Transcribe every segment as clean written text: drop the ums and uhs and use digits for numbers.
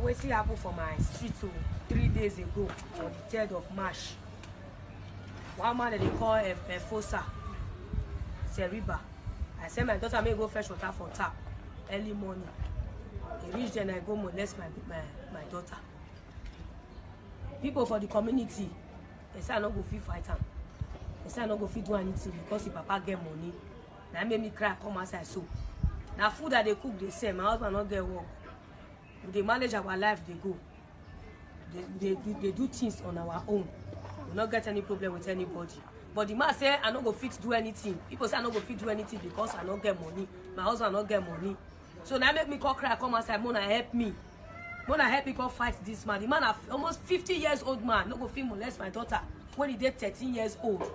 wetin happen for my street 3 days ago on the 3rd of March. One man that they call Fosa Seriba. I sent my daughter may go fetch water for tap early morning. He reached and I go molest my daughter. People for the community, they say I no go fit fight him. They say I no go fit do anything because the papa get money. That made me cry, come outside so. Now food that they cook, they say my husband not get work. They manage our life, they go. They do things on our own. We not get any problem with anybody. But the man say I no go fit do anything. People say I no go fit do anything because I not get money. My husband not get money. So now make me call cry, come outside, Mona help me. Mona help me go fight this man. The man almost 50 years old man, no go fit molest my daughter when he did 13 years old.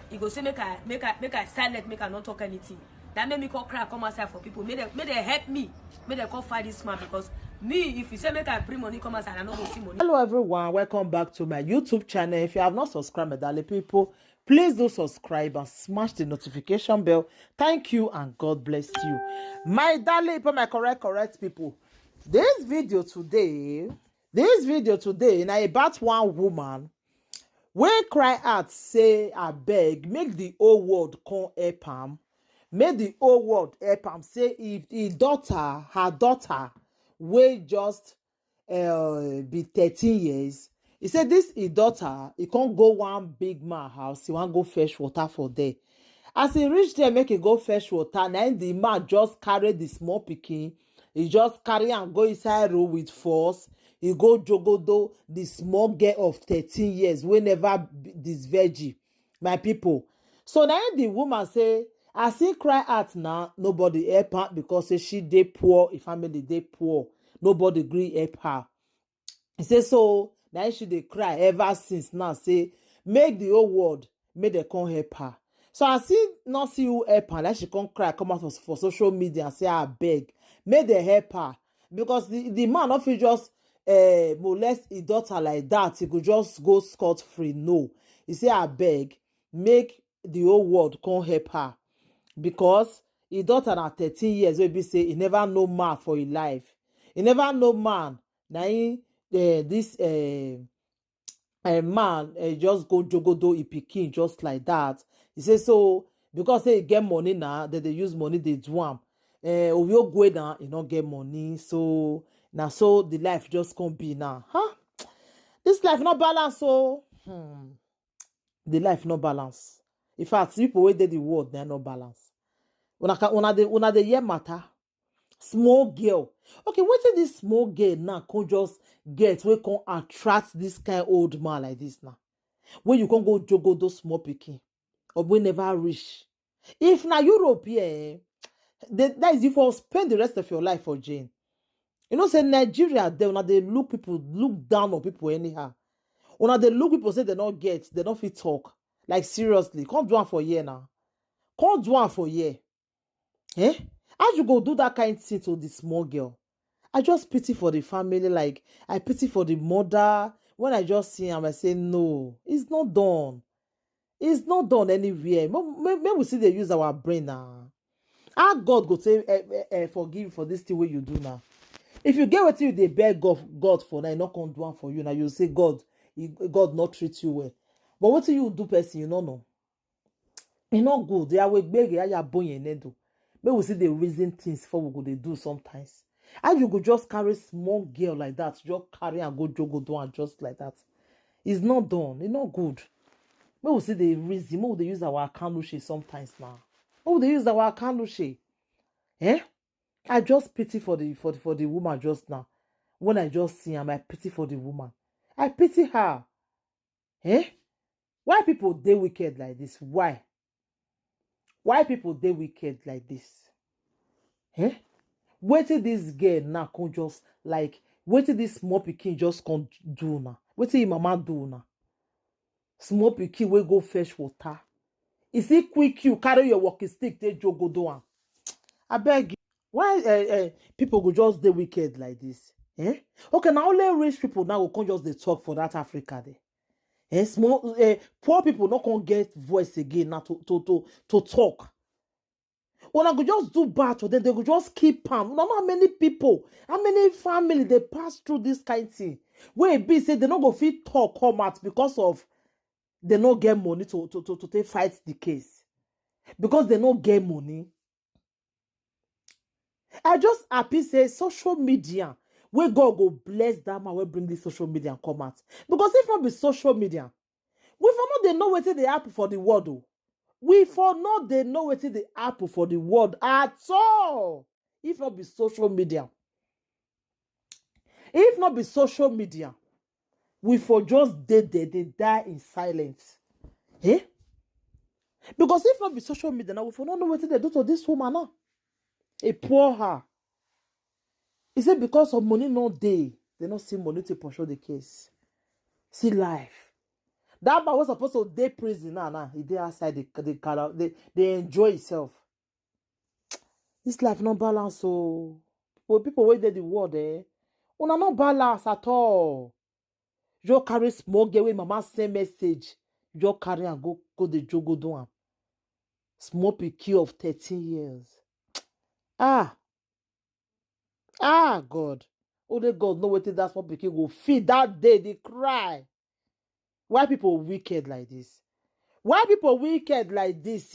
He go say make I silent, make I not talk anything. That made me call cry, come outside for people. May they help me. May they come fight this man because me, if you say make I bring money, come outside, I not go see money. Hello everyone, welcome back to my YouTube channel. If you have not subscribed, my darling people, please do subscribe and smash the notification bell. Thank you and God bless you. My darling people, my correct people. This video today now about one woman when cry out say I beg, make the whole world come help am. Make the whole world help am. Say if her daughter wey just be 13 years, he said this his daughter, he can't go one big man house, he want go fetch water for there. As he reach there, make he go fetch water, now the man just carry the small pikin, he just carry and go inside room with force. He go Jogodo the small girl of 13 years wey never this virgin, my people. So now the woman say, as he cry out now, nobody help her because say she dey poor, if family dey poor, nobody gree help her. He say so now she dey cry ever since now, say make the whole world make they come help her. So I see not see who help her, like she come cry, come out for social media and say I beg, make they help her because the man not fit just molest his daughter like that. He could just go scot free. No, he say I beg, make the whole world come help her because his daughter na 13 years wey be say he never know man for his life. He never know man. Now this man just go Jogodo he pikin just like that. He say so because say he get money now, that they use money they do am. Ovio go now, he not get money, so now so the life just can't be now. Huh? This life not balance, so the life not balance. In fact, people wey dey the world they not balance. Una the year matter. Small girl. Okay, what is this small girl now can just get we can attract this kind of old man like this now? When you can go Jogodo small pikin or we never reach. If na Europe here, that is if you spend the rest of your life for Jane. You know, say Nigeria, they look down on people anyhow. When they look people say they don't fit talk. Like seriously, can't do one for a year now. Can't do one for a year. Eh? How you go do that kind of thing to the small girl? I just pity for the family, like I pity for the mother. When I just see him, I say no, it's not done. It's not done anywhere. Maybe we see they use our brain now. How God go say forgive you for this thing what you do now? If you get what you they beg God for now, not gonna do one for you now. You say God not treat you well. But what do you do, person? You don't know. It's not good. They are with beg. Ya boy do. Maybe we see the reason things for we go they do sometimes. How you go just carry small girl like that, just carry and go Jogodo and just like that? It's not done. It's not good. Maybe we see the reason. Maybe they use our kanushe sometimes now. Maybe they use our kanushe. Eh? I just pity for the woman just now. When I just see him, I pity for the woman. I pity her. Eh? Why people they wicked like this? Why? Why people they wicked like this? Eh? Wait till this girl now can just like wait till this small pikin just can do now. Wait till mama do now. Small pikin will go fetch water. Is it quick you carry your walking stick take Jogodo am? I beg you. Why people go just the wicked like this? Eh? Okay, now only rich people now will come just they talk for that Africa there. Eh? Small poor people not gonna get voice again now to talk. Una go just do bad to them, they go just keep am. Una know how many people, how many family they pass through this kind thing. Where it be say they no go fit talk come out because of they no get money to take fight the case. Because they no get money. I just happy say social media, where God go bless that man will bring this social media and come out. Because if not be social media, we for not they know wetin dey happen for the world. Oh. We for not they know wetin dey happen for the world at all. If not be social media. If not be social media, we for just they die in silence. Eh? Because if not be social media, now we for not know wetin they do to this woman now. A poor her. He said because of money no dey, they not see money to pursue the case. See life. That man was supposed to dey prison now. He dey outside they enjoy himself. This life no balance so. For people wey dey the world, una no balance at all. You carry small girl wey mama send message. You carry and go the Jogodo am. Small pikin of 13 years. God. Only God know wetin that small pikin go feel that day. They cry. Why people wicked like this? Why people wicked like this?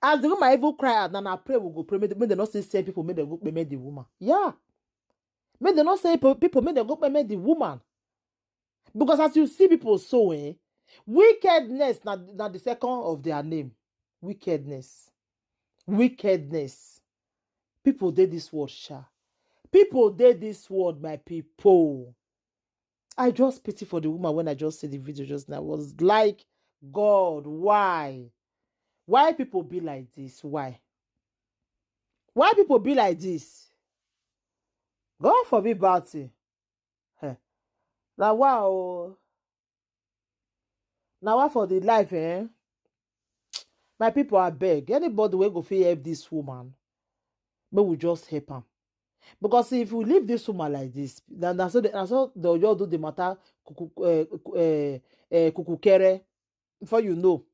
As the woman even cry out, and I pray we go pray. May they not say same people, may they go pay the woman. Yeah. May they not say people, may they go pay the woman. Because as you see people so, wickedness, not the second of their name. Wickedness. Wickedness. People did this word, sha. People did this word, my people. I just pity for the woman when I just see the video just now. I was like, God, why? Why people be like this? Why? Why people be like this? God forbid about it. Now wow. Now what for the life, My people are beg. Anybody will go fit help this woman. But we just help her. Because if we leave this woman like this, then that's how they'll do the matter kukukere. Before you know,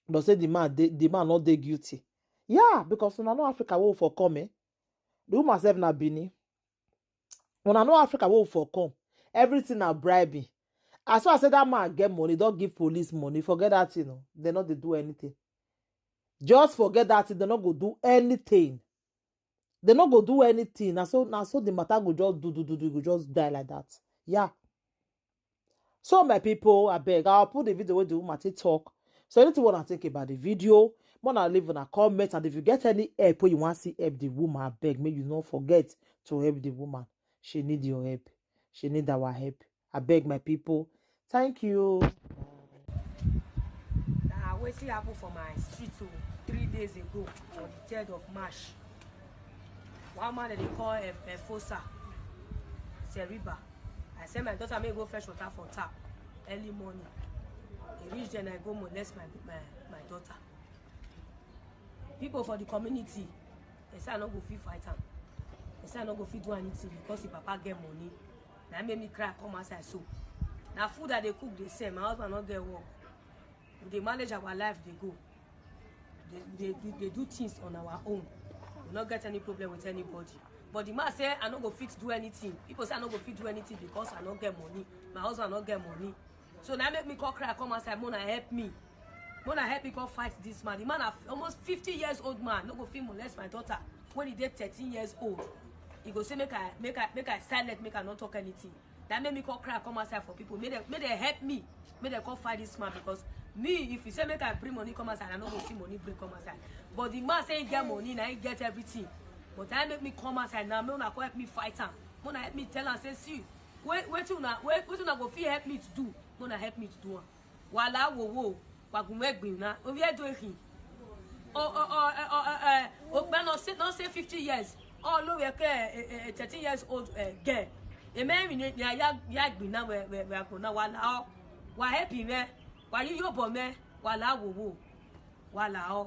they'll say the man not they guilty. Yeah, because when I know Africa will for come, the woman self na Bini. When I know Africa will for come, everything are bribing. As far as that man get money, don't give police money. Forget that, They not they do anything. Just forget that they not go do anything. They not go do anything. Now so the matter go just go just die like that. Yeah. So my people, I beg, I'll put the video with the woman to talk. So anything you want to think about the video, wanna leave in a comment, and if you get any help or you want to see help the woman, I beg, may you not forget to help the woman. She need your help. She need our help. I beg my people. Thank you. Now, what happened for my street 3 days ago, on the 3rd of March? One man that they call a Fossa, Seriba. I sent my daughter may go fetch water for tap early morning. They reach then I go molest my daughter. People for the community, they say I not go fit fight him. They say I not go fit do anything because the papa get money. That made me cry come outside so. Now food that they cook they say my husband not get work. They manage our life, they go. They do things on our own. We not get any problem with anybody. But the man say I not go fit do anything. People say I not go fit do anything because I not get money. My husband not get money. So now make me call cry come outside, Mona help me. Mona help me go fight this man. The man almost 50 years old man, not go fit molest my daughter when he did 13 years old. He go say make I silent, make I not talk anything. That made me call cry come outside for people. May they help me. May they call fight this man because me, if you say make I bring money come outside, I not go see money bring come outside. But the man say he get money, now he get everything. But I make me come outside now. Mona help me fight him. Mona help me tell her say see, wait una go fit help me to do. Mona help me to do. Wala wo wagumegbi na. Ovi e do ehin. Ben not say 50 years. Oh no, we are 13 years old girl. A man we ya gbina we go na wa happy me. Wa you yobo me. Wala wo wala